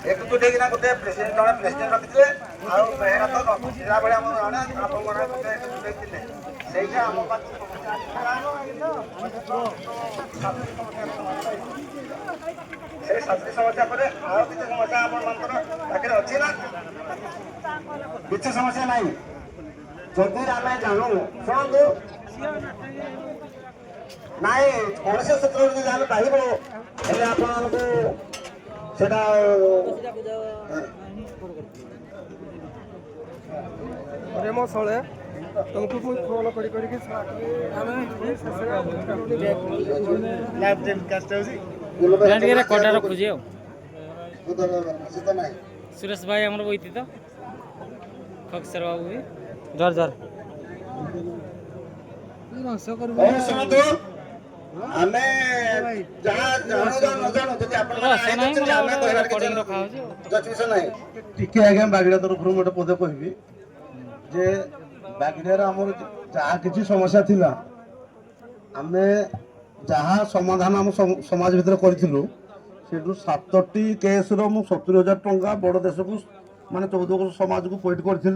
एकजुट होना गोटे प्रेसिडेंट जड़े प्रेसिडेंट रखिए आना तो जिला भाई आम जड़े सातटी समस्या पर आउ किसी समस्या पाखे अच्छी ना किसी समस्या ना जदि आम जानू शुणु ना कौन से क्षेत्र में जान पाइब आपको सेटा रेमो सळे तुमको मुझ फोन करी लाइव टेलीकास्ट होसी रे कोटा रखुजी सुरेश भाई हमर बइती तो फक्सर बाबू भी जर जर आमे जहाँ जानू न जानू जदि आपण रेकॉर्डिंग रखा हो जजमिशन नाही टिके आगे बागड़ा तरफ गोटे पदे कहबी जे बागड़ार आमर जहाँ किसी समस्या थिला आमे जहाँ समाधान आम समाज भितर करूँ से 7टी केस रो 70,000 टंका बड़ देश को माने 14 समाज को पैठ करी।